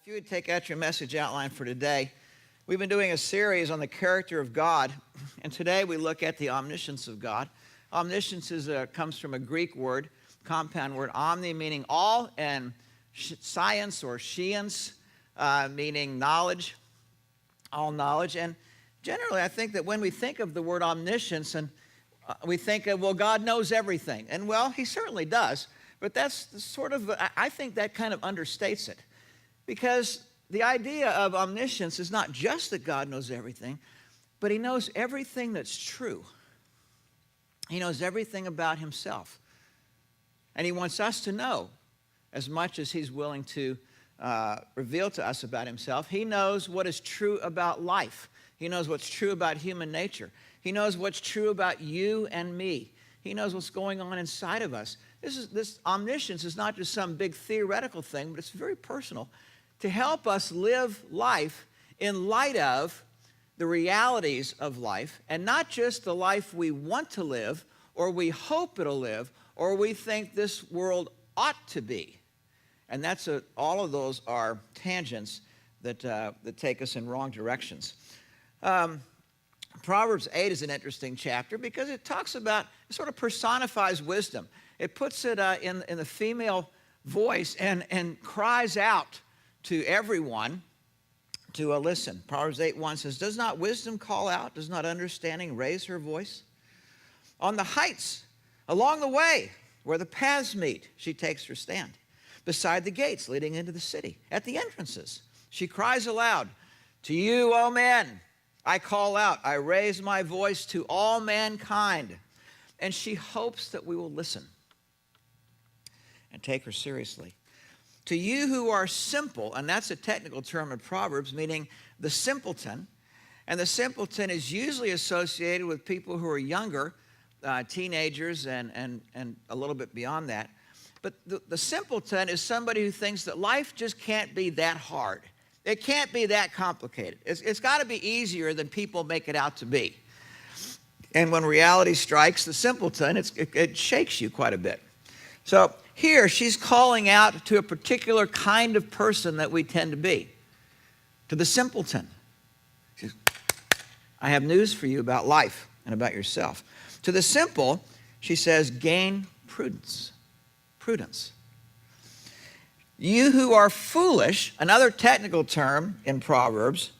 If you would take out your message outline for today, we've been doing a series on the character of God, and today we look at the omniscience of God. Omniscience comes from a Greek word, compound word, omni, meaning all, and science or science, meaning knowledge, all knowledge. And generally, I think that when we think of the word omniscience, and we think of, well, God knows everything. And, well, he certainly does, but that's sort of, I think that kind of understates it. Because the idea of omniscience is not just that God knows everything, but he knows everything that's true. He knows everything about himself. And he wants us to know as much as he's willing to reveal to us about himself. He knows what is true about life. He knows what's true about human nature. He knows what's true about you and me. He knows what's going on inside of us. This omniscience is not just some big theoretical thing, but it's very personal, to help us live life in light of the realities of life, and not just the life we want to live, or we hope it'll live, or we think this world ought to be. And all of those are tangents that take us in wrong directions. Proverbs 8 is an interesting chapter because it talks about, it sort of personifies wisdom. It puts it in the female voice and cries out to everyone to listen. Proverbs 8:1 says, "Does not wisdom call out? Does not understanding raise her voice? On the heights, along the way, where the paths meet, she takes her stand. Beside the gates leading into the city, at the entrances, she cries aloud, 'To you, O men, I call out. I raise my voice to all mankind.' And she hopes that we will listen and take her seriously. To you who are simple," and that's a technical term in Proverbs, meaning the simpleton. And the simpleton is usually associated with people who are younger, teenagers and a little bit beyond that. But the simpleton is somebody who thinks that life just can't be that hard. It can't be that complicated. It's got to be easier than people make it out to be. And when reality strikes the simpleton, it shakes you quite a bit. So here, she's calling out to a particular kind of person that we tend to be, to the simpleton. She says, "I have news for you about life and about yourself." To the simple, she says, "Gain prudence." Prudence. You who are foolish, another technical term in Proverbs,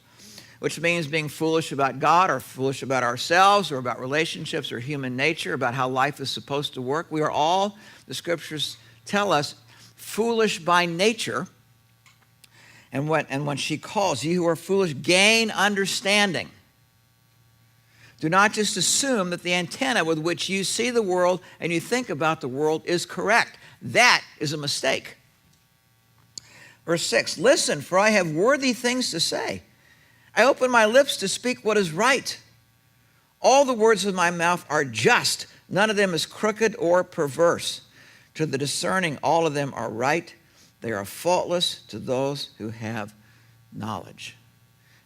which means being foolish about God or foolish about ourselves or about relationships or human nature, about how life is supposed to work. We are all, the scriptures tell us, foolish by nature. And when she calls, "You who are foolish, gain understanding." Do not just assume that the antenna with which you see the world and you think about the world is correct. That is a mistake. Verse 6, "Listen, for I have worthy things to say. I open my lips to speak what is right. All the words of my mouth are just. None of them is crooked or perverse. To the discerning, all of them are right. They are faultless to those who have knowledge."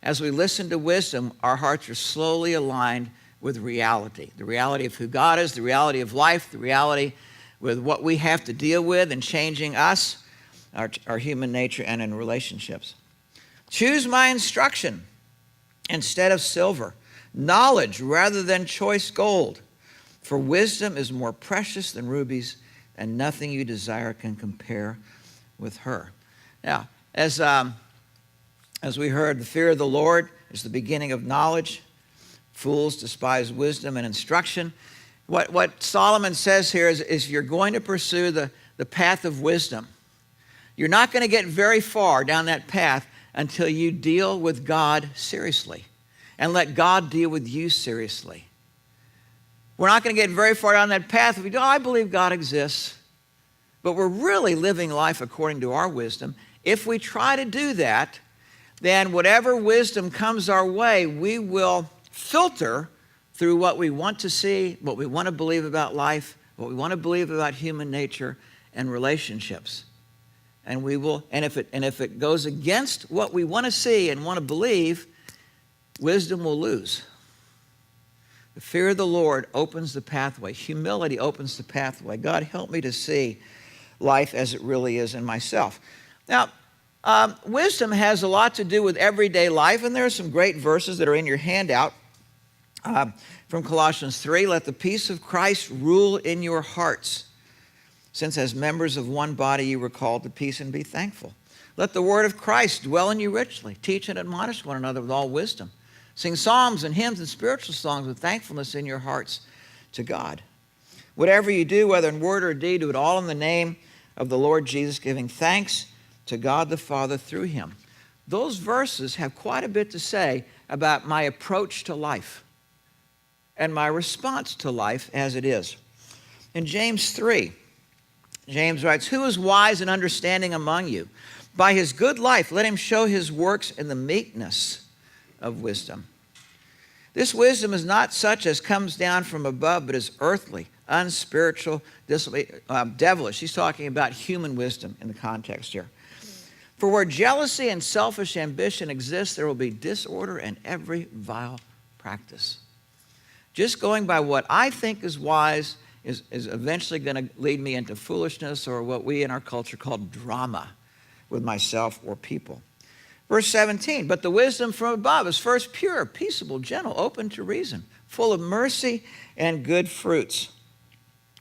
As we listen to wisdom, our hearts are slowly aligned with reality. The reality of who God is, the reality of life, the reality with what we have to deal with in changing us, our human nature, and in relationships. "Choose my instruction instead of silver, knowledge rather than choice gold. For wisdom is more precious than rubies, and nothing you desire can compare with her." Now, as we heard, the fear of the Lord is the beginning of knowledge. Fools despise wisdom and instruction. What Solomon says here is you're going to pursue the path of wisdom. You're not going to get very far down that path until you deal with God seriously and let God deal with you seriously. We're not going to get very far down that path if we go, "I believe God exists," but we're really living life according to our wisdom. If we try to do that, then whatever wisdom comes our way, we will filter through what we want to see, what we want to believe about life, what we want to believe about human nature and relationships. And if it goes against what we want to see and want to believe, wisdom will lose. The fear of the Lord opens the pathway. Humility opens the pathway. God, help me to see life as it really is in myself. Now, Wisdom has a lot to do with everyday life, and there are some great verses that are in your handout. From Colossians 3, let the peace of Christ rule in your hearts, since as members of one body you were called to peace, and be thankful. Let the word of Christ dwell in you richly. Teach and admonish one another with all wisdom. Sing psalms and hymns and spiritual songs with thankfulness in your hearts to God. Whatever you do, whether in word or deed, do it all in the name of the Lord Jesus, giving thanks to God the Father through him. Those verses have quite a bit to say about my approach to life and my response to life as it is. In James 3, James writes, who is wise and understanding among you? By his good life, let him show his works in the meekness of wisdom. This wisdom is not such as comes down from above, but is earthly, unspiritual, devilish. He's talking about human wisdom in the context here. For where jealousy and selfish ambition exist, there will be disorder and every vile practice. Just going by what I think is wise is eventually going to lead me into foolishness, or what we in our culture call drama with myself or people. Verse 17, but the wisdom from above is first pure, peaceable, gentle, open to reason, full of mercy and good fruits,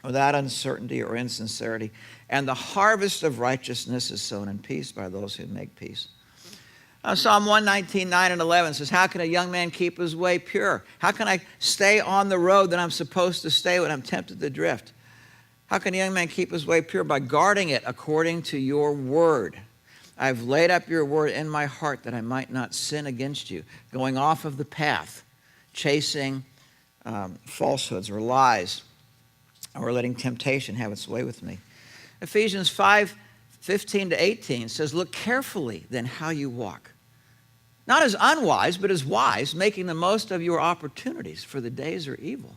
without uncertainty or insincerity. And the harvest of righteousness is sown in peace by those who make peace. Psalm 119, 9 and 11 says, how can a young man keep his way pure? How can I stay on the road that I'm supposed to stay when I'm tempted to drift? How can a young man keep his way pure? By guarding it according to your word. I've laid up your word in my heart that I might not sin against you. Going off of the path, chasing falsehoods or lies, or letting temptation have its way with me. Ephesians 5, 15 to 18 says, look carefully then how you walk. Not as unwise, but as wise, making the most of your opportunities, for the days are evil.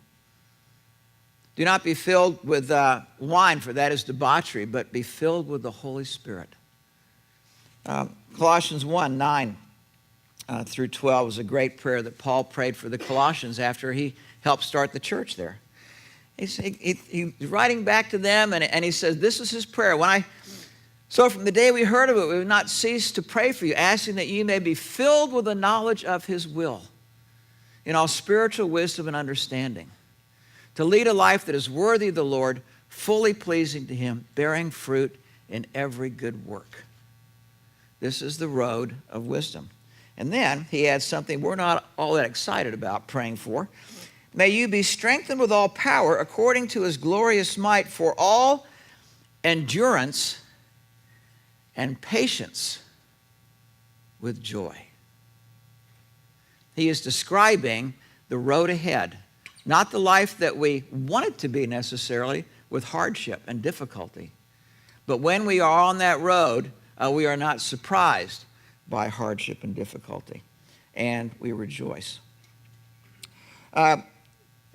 Do not be filled with wine, for that is debauchery, but be filled with the Holy Spirit. Colossians 1, 9 through 12 was a great prayer that Paul prayed for the Colossians after he helped start the church there. He's writing back to them, and he says, this is his prayer. So from the day we heard of it, we would not cease to pray for you, asking that you may be filled with the knowledge of his will, in all spiritual wisdom and understanding, to lead a life that is worthy of the Lord, fully pleasing to him, bearing fruit in every good work. This is the road of wisdom. And then he adds something we're not all that excited about praying for. May you be strengthened with all power according to his glorious might, for all endurance and patience with joy. He is describing the road ahead, not the life that we want it to be necessarily, with hardship and difficulty. But when we are on that road, we are not surprised by hardship and difficulty, and we rejoice.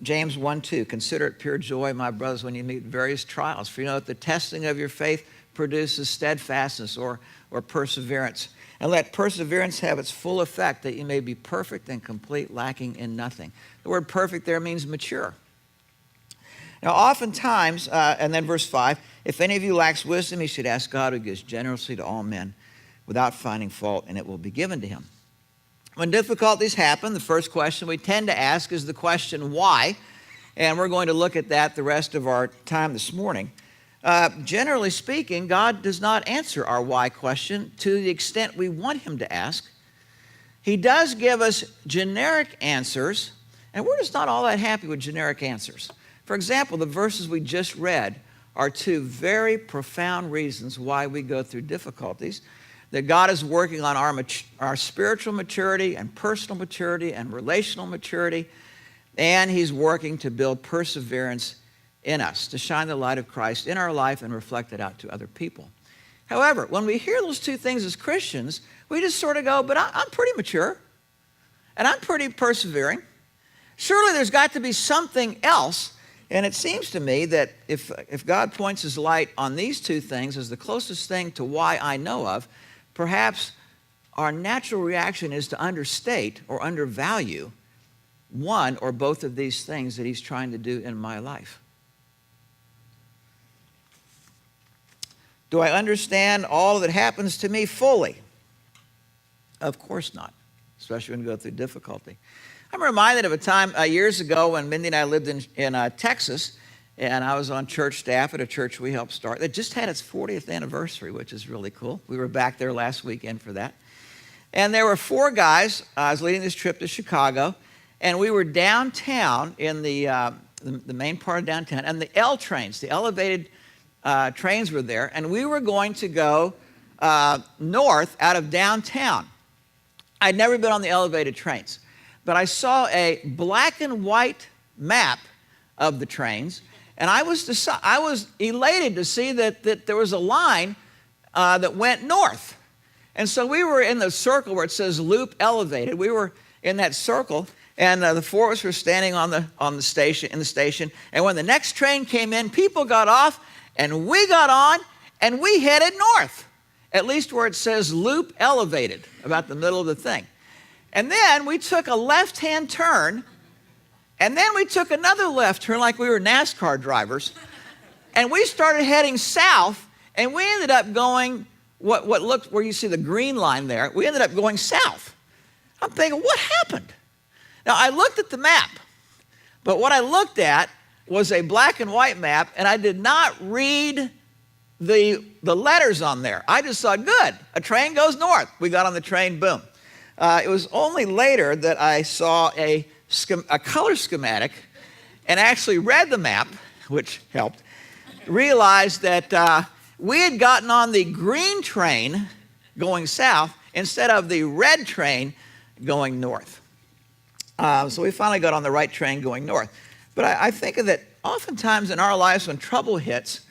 James 1:2, consider it pure joy, my brothers, when you meet various trials, for you know that the testing of your faith produces steadfastness or perseverance. And let perseverance have its full effect, that you may be perfect and complete, lacking in nothing. The word perfect there means mature. Now, oftentimes, and then verse 5, if any of you lacks wisdom, he should ask God, who gives generously to all men without finding fault, and it will be given to him. When difficulties happen, the first question we tend to ask is the question, why? And we're going to look at that the rest of our time this morning. Generally speaking, God does not answer our why question to the extent we want him to ask. He does give us generic answers, and we're just not all that happy with generic answers. For example, the verses we just read are two very profound reasons why we go through difficulties. That God is working on our spiritual maturity and personal maturity and relational maturity, and he's working to build perseverance in us, to shine the light of Christ in our life and reflect it out to other people. However, when we hear those two things as Christians, we just sort of go, but I'm pretty mature, and I'm pretty persevering. Surely there's got to be something else. And it seems to me that if God points his light on these two things as the closest thing to why I know of, perhaps our natural reaction is to understate or undervalue one or both of these things that he's trying to do in my life. Do I understand all that happens to me fully? Of course not, especially when you go through difficulty. I'm reminded of a time years ago when Mindy and I lived in Texas, and I was on church staff at a church we helped start that just had its 40th anniversary, which is really cool. We were back there last weekend for that. And there were 4 guys. I was leading this trip to Chicago, and we were downtown in the main part of downtown, and the L trains, the elevated trains were there, and we were going to go north out of downtown. I'd never been on the elevated trains, but I saw a black and white map of the trains, and I was elated to see that there was a line that went north. And so we were in the circle where it says loop elevated. We were in that circle, and the 4 of us were standing in the station. And when the next train came in, people got off, and we got on, and we headed north, at least where it says loop elevated, about the middle of the thing. And then we took a left-hand turn, and then we took another left turn like we were NASCAR drivers, and we started heading south, and we ended up going what looked, where you see the green line there, we ended up going south. I'm thinking, what happened? Now, I looked at the map, but what I looked at was a black and white map, and I did not read the letters on there. I just thought, good, a train goes north. We got on the train, boom. It was only later that I saw a color schematic and actually read the map, which helped, realized that we had gotten on the green train going south instead of the red train going north. So we finally got on the right train going north. But I think that oftentimes in our lives when trouble hits,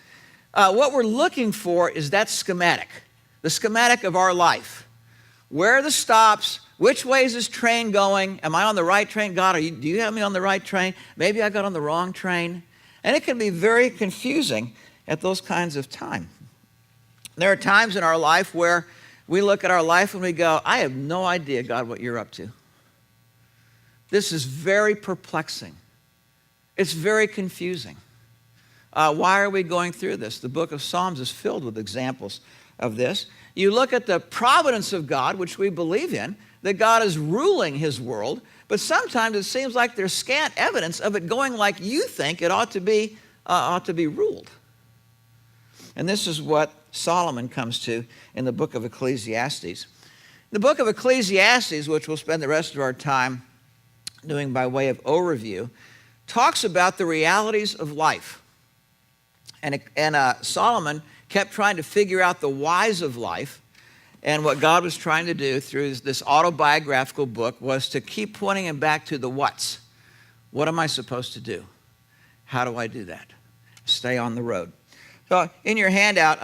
what we're looking for is that schematic, the schematic of our life. Where are the stops? Which way is this train going? Am I on the right train? God, do you have me on the right train? Maybe I got on the wrong train. And it can be very confusing at those kinds of times. There are times in our life where we look at our life and we go, I have no idea, God, what you're up to. This is very perplexing. It's very confusing. Why are we going through this? The book of Psalms is filled with examples of this. You look at the providence of God, which we believe in, that God is ruling his world, but sometimes it seems like there's scant evidence of it going like you think it ought to be ruled. And this is what Solomon comes to in the book of Ecclesiastes. The book of Ecclesiastes, which we'll spend the rest of our time doing by way of overview, talks about the realities of life. And Solomon kept trying to figure out the whys of life, and what God was trying to do through this autobiographical book was to keep pointing him back to the whats. What am I supposed to do? How do I do that? Stay on the road. So in your handout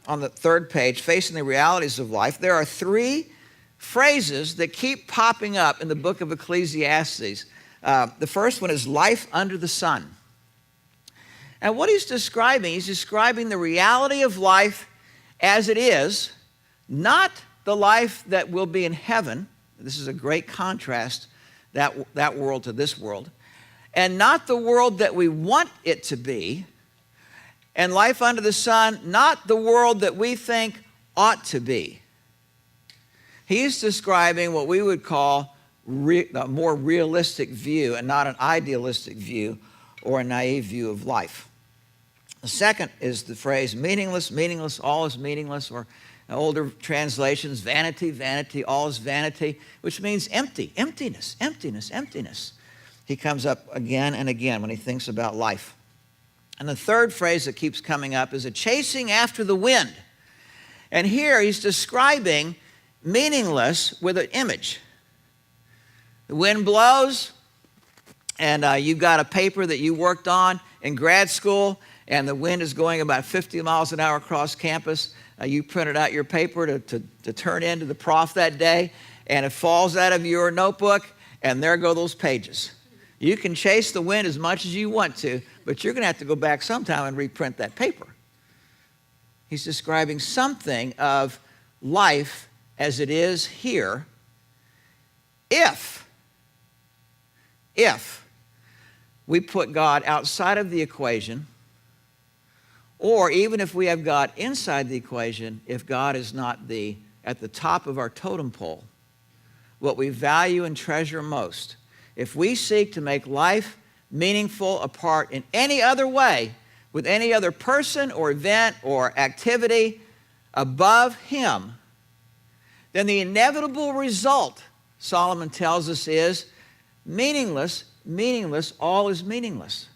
on the 3rd page, Facing the Realities of Life, there are 3 phrases that keep popping up in the book of Ecclesiastes. The first one is life under the sun. And what he's describing the reality of life as it is, not the life that will be in heaven. This is a great contrast, that world to this world. And not the world that we want it to be. And life under the sun, not the world that we think ought to be. He's describing what we would call a more realistic view and not an idealistic view or a naive view of life. The second is the phrase meaningless, meaningless, all is meaningless, or older translations, vanity, vanity, all is vanity, which means empty, emptiness, emptiness, emptiness. He comes up again and again when he thinks about life. And the third phrase that keeps coming up is a chasing after the wind. And here he's describing meaningless with an image. The wind blows, and you've got a paper that you worked on in grad school, and the wind is going about 50 miles an hour across campus. You printed out your paper to turn in to the prof that day, and it falls out of your notebook, and there go those pages. You can chase the wind as much as you want to, but you're going to have to go back sometime and reprint that paper. He's describing something of life as it is here if we put God outside of the equation, Or even if we have God inside the equation, if God is not at the top of our totem pole, what we value and treasure most, if we seek to make life meaningful apart in any other way, with any other person or event or activity above Him, then the inevitable result, Solomon tells us, is meaningless, meaningless, all is meaningless.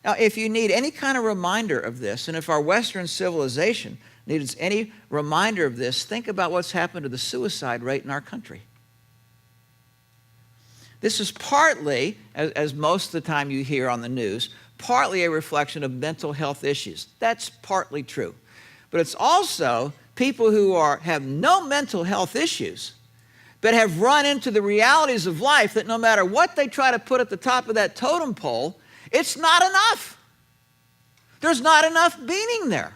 Now, if you need any kind of reminder of this, and if our Western civilization needs any reminder of this, think about what's happened to the suicide rate in our country. This is partly, as most of the time you hear on the news, partly a reflection of mental health issues. That's partly true. But it's also people who have no mental health issues, but have run into the realities of life that no matter what they try to put at the top of that totem pole, it's not enough. There's not enough meaning there.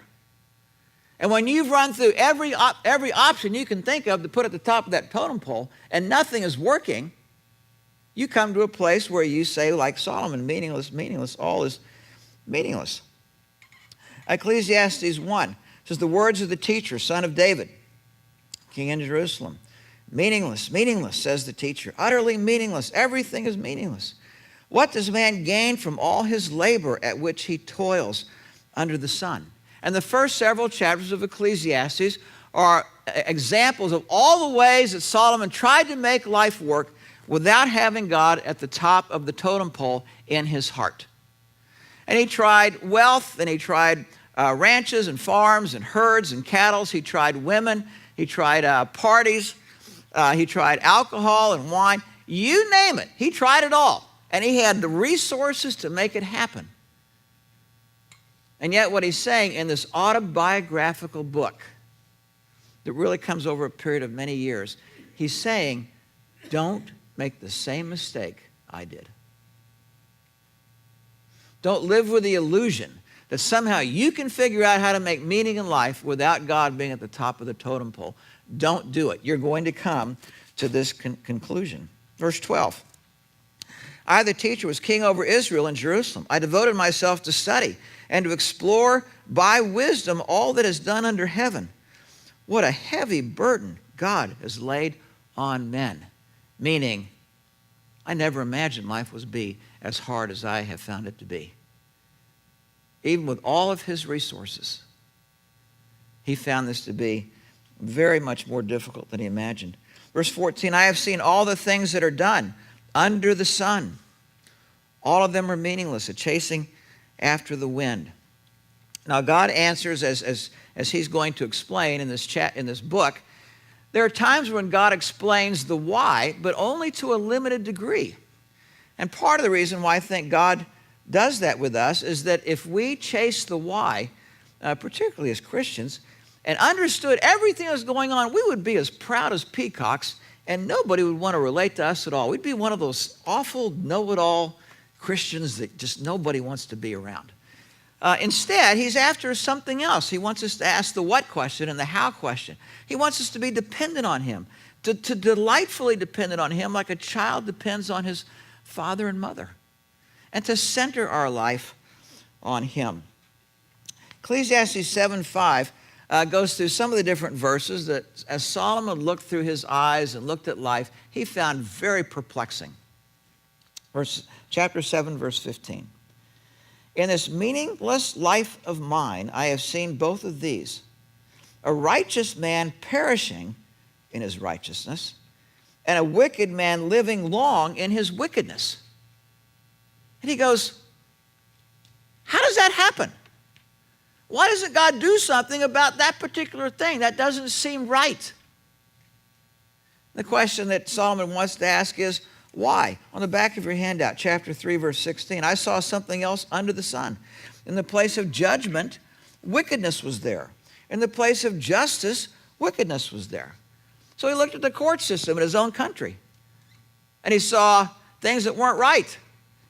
And when you've run through every option you can think of to put at the top of that totem pole and nothing is working, you come to a place where you say, like Solomon, meaningless, meaningless, all is meaningless. Ecclesiastes 1 says, the words of the teacher, son of David, king in Jerusalem. Meaningless, meaningless, says the teacher. Utterly meaningless. Everything is meaningless. What does man gain from all his labor at which he toils under the sun? And the first several chapters of Ecclesiastes are examples of all the ways that Solomon tried to make life work without having God at the top of the totem pole in his heart. And he tried wealth, and he tried ranches and farms and herds and cattle. He tried women. He tried parties. He tried alcohol and wine. You name it. He tried it all. And he had the resources to make it happen. And yet what he's saying in this autobiographical book that really comes over a period of many years, he's saying, don't make the same mistake I did. Don't live with the illusion that somehow you can figure out how to make meaning in life without God being at the top of the totem pole. Don't do it. You're going to come to this conclusion. Verse 12. I, the teacher, was king over Israel in Jerusalem. I devoted myself to study and to explore by wisdom all that is done under heaven. What a heavy burden God has laid on men. Meaning, I never imagined life would be as hard as I have found it to be. Even with all of his resources, he found this to be very much more difficult than he imagined. Verse 14, I have seen all the things that are done under the sun. All of them are meaningless, a chasing after the wind. Now, God answers as he's going to explain in this book. There are times when God explains the why, but only to a limited degree. And part of the reason why I think God does that with us is that if we chase the why, particularly as Christians, and understood everything that was going on, we would be as proud as peacocks, and nobody would want to relate to us at all. We'd be one of those awful know-it-all Christians that just nobody wants to be around. Instead, he's after something else. He wants us to ask the what question and the how question. He wants us to be dependent on him, to delightfully dependent on him like a child depends on his father and mother, and to center our life on him. Ecclesiastes 7:5 goes through some of the different verses that as Solomon looked through his eyes and looked at life, he found very perplexing. Chapter 7, verse 15. In this meaningless life of mine, I have seen both of these. A righteous man perishing in his righteousness, and a wicked man living long in his wickedness. And he goes, how does that happen? Why doesn't God do something about that particular thing? That doesn't seem right. The question that Solomon wants to ask is, why? On the back of your handout, chapter 3, verse 16, I saw something else under the sun. In the place of judgment, wickedness was there. In the place of justice, wickedness was there. So he looked at the court system in his own country, and he saw things that weren't right.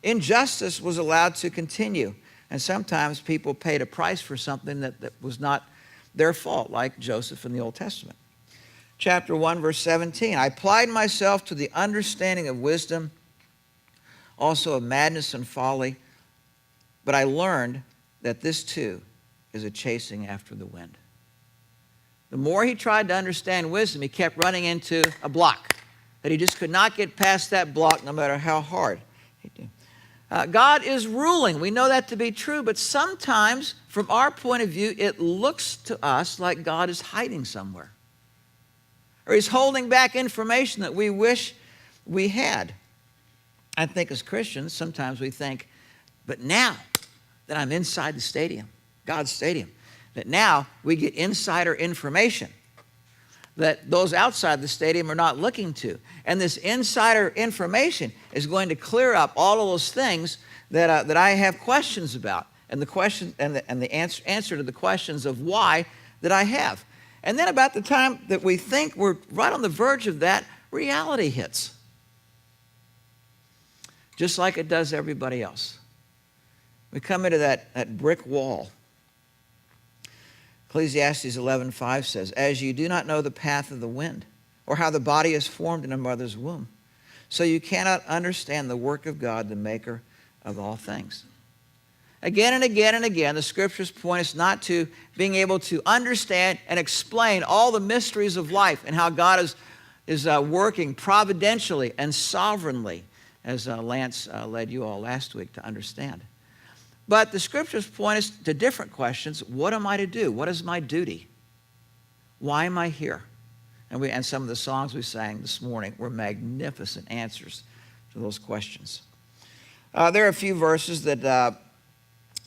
Injustice was allowed to continue, and sometimes people paid a price for something that was not their fault, like Joseph in the Old Testament. Chapter 1, verse 17, I applied myself to the understanding of wisdom, also of madness and folly, but I learned that this too is a chasing after the wind. The more he tried to understand wisdom, he kept running into a block, that he just could not get past that block no matter how hard he did. God is ruling. We know that to be true, but sometimes, from our point of view, it looks to us like God is hiding somewhere, or he's holding back information that we wish we had. I think as Christians, sometimes we think, but now that I'm inside the stadium, God's stadium, that now we get insider information that those outside the stadium are not looking to. And this insider information is going to clear up all of those things that I have questions about, and the question and the answer to the questions of why that I have. And then about the time that we think we're right on the verge of that, reality hits. Just like it does everybody else. We come into that brick wall. Ecclesiastes 11:5 says, as you do not know the path of the wind, or how the body is formed in a mother's womb, so you cannot understand the work of God, the maker of all things. Again and again and again, the scriptures point us not to being able to understand and explain all the mysteries of life and how God is working providentially and sovereignly, as Lance led you all last week to understand. But the scriptures point us to different questions. What am I to do? What is my duty? Why am I here? And some of the songs we sang this morning were magnificent answers to those questions. There are a few verses that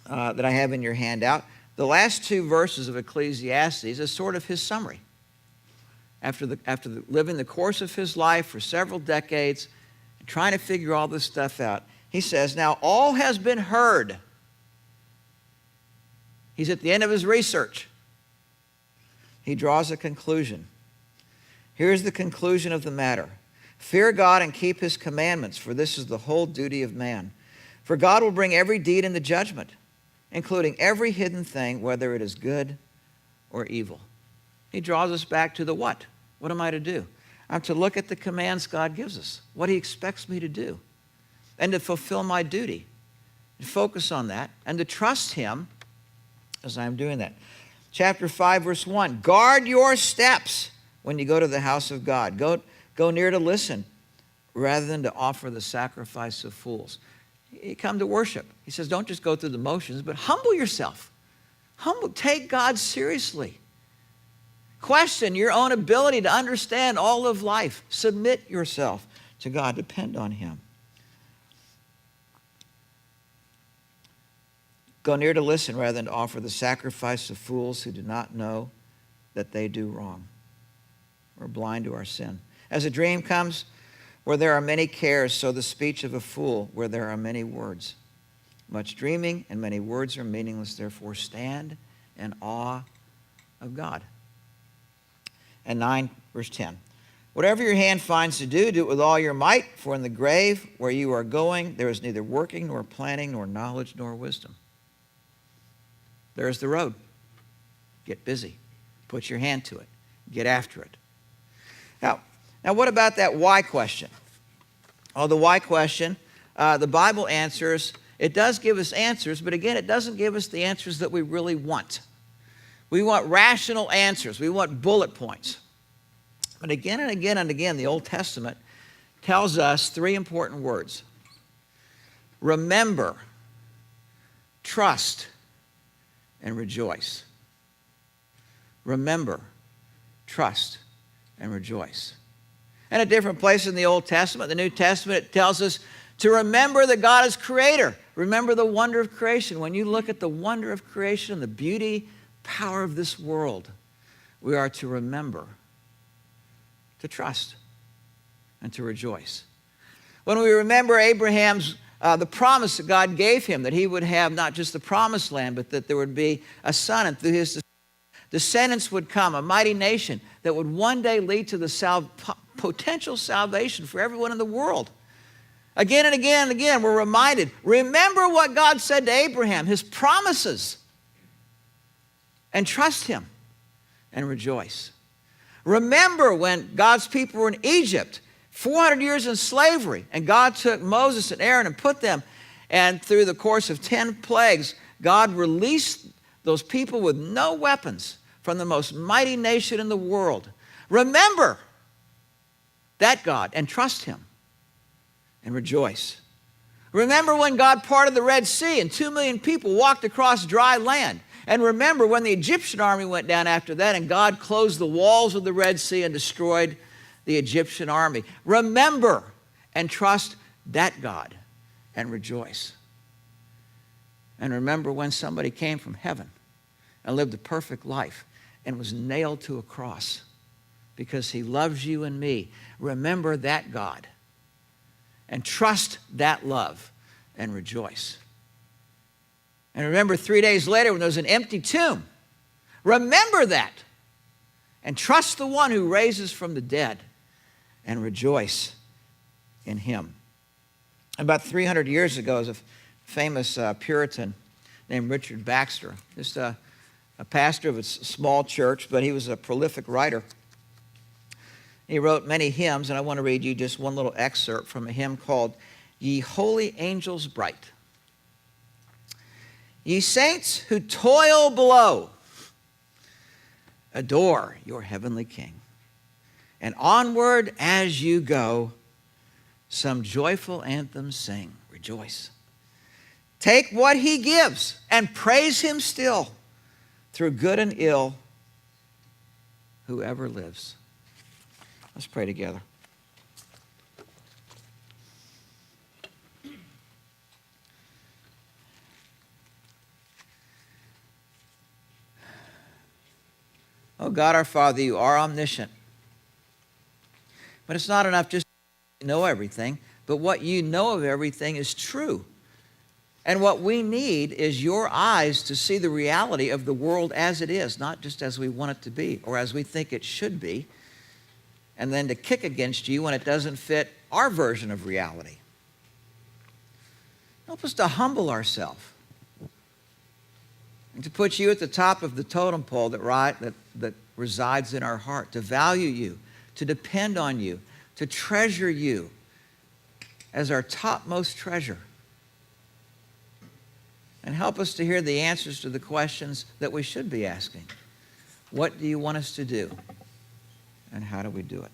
I have in your handout. The last two verses of Ecclesiastes is sort of his summary. After living the course of his life for several decades, and trying to figure all this stuff out, he says, now all has been heard. He's at the end of his research. He draws a conclusion. Here's the conclusion of the matter. Fear God and keep his commandments, for this is the whole duty of man. For God will bring every deed into judgment, including every hidden thing, whether it is good or evil. He draws us back to the what. What am I to do? I'm to look at the commands God gives us, what he expects me to do, and to fulfill my duty, and focus on that, and to trust him as I'm doing that. Chapter 5, verse 1, guard your steps when you go to the house of God. Go near to listen rather than to offer the sacrifice of fools. You come to worship. He says, don't just go through the motions, but humble yourself. Take God seriously. Question your own ability to understand all of life. Submit yourself to God. Depend on him. Go near to listen rather than to offer the sacrifice of fools who do not know that they do wrong. We're blind to our sin. As a dream comes where there are many cares, so the speech of a fool where there are many words. Much dreaming and many words are meaningless. Therefore, stand in awe of God. And 9, verse 10. Whatever your hand finds to do, do it with all your might, for in the grave where you are going, there is neither working nor planning nor knowledge nor wisdom. There's the road. Get busy. Put your hand to it. Get after it. Now what about that why question? Oh, the why question, the Bible answers. It does give us answers, but again, it doesn't give us the answers that we really want. We want rational answers. We want bullet points. But again and again and again, the Old Testament tells us three important words. Remember, trust, and rejoice. Remember, trust, and rejoice. And at different places in the Old Testament, the New Testament, it tells us to remember that God is creator. Remember the wonder of creation. When you look at the wonder of creation, the beauty, power of this world, we are to remember, to trust, and to rejoice. When we remember Abraham's the promise that God gave him, that he would have not just the promised land, but that there would be a son, and through his descendants would come, a mighty nation that would one day lead to the potential salvation for everyone in the world. Again and again and again, we're reminded, remember what God said to Abraham, his promises, and trust him and rejoice. Remember when God's people were in Egypt, 400 years in slavery, and God took Moses and Aaron and put them, and through the course of 10 plagues, God released those people with no weapons from the most mighty nation in the world. Remember that God and trust him and rejoice. Remember when God parted the Red Sea and 2 million people walked across dry land. And remember when the Egyptian army went down after that and God closed the walls of the Red Sea and destroyed the Egyptian army. Remember and trust that God and rejoice. And remember when somebody came from heaven and lived a perfect life and was nailed to a cross because he loves you and me. Remember that God and trust that love and rejoice. And remember 3 days later when there was an empty tomb. Remember that and trust the one who raises from the dead and rejoice in him. About 300 years ago, there was a famous Puritan named Richard Baxter, just a pastor of a small church, but he was a prolific writer. He wrote many hymns, and I want to read you just one little excerpt from a hymn called Ye Holy Angels Bright. Ye saints who toil below, adore your heavenly King. And onward as you go, some joyful anthem sing, rejoice. Take what he gives and praise him still through good and ill, whoever lives. Let's pray together. Oh God, our Father, you are omniscient. But it's not enough just to know everything, but what you know of everything is true. And what we need is your eyes to see the reality of the world as it is, not just as we want it to be or as we think it should be, and then to kick against you when it doesn't fit our version of reality. Help us to humble ourselves and to put you at the top of the totem pole that resides in our heart, to value you, to depend on you, to treasure you as our topmost treasure. And help us to hear the answers to the questions that we should be asking. What do you want us to do? And how do we do it?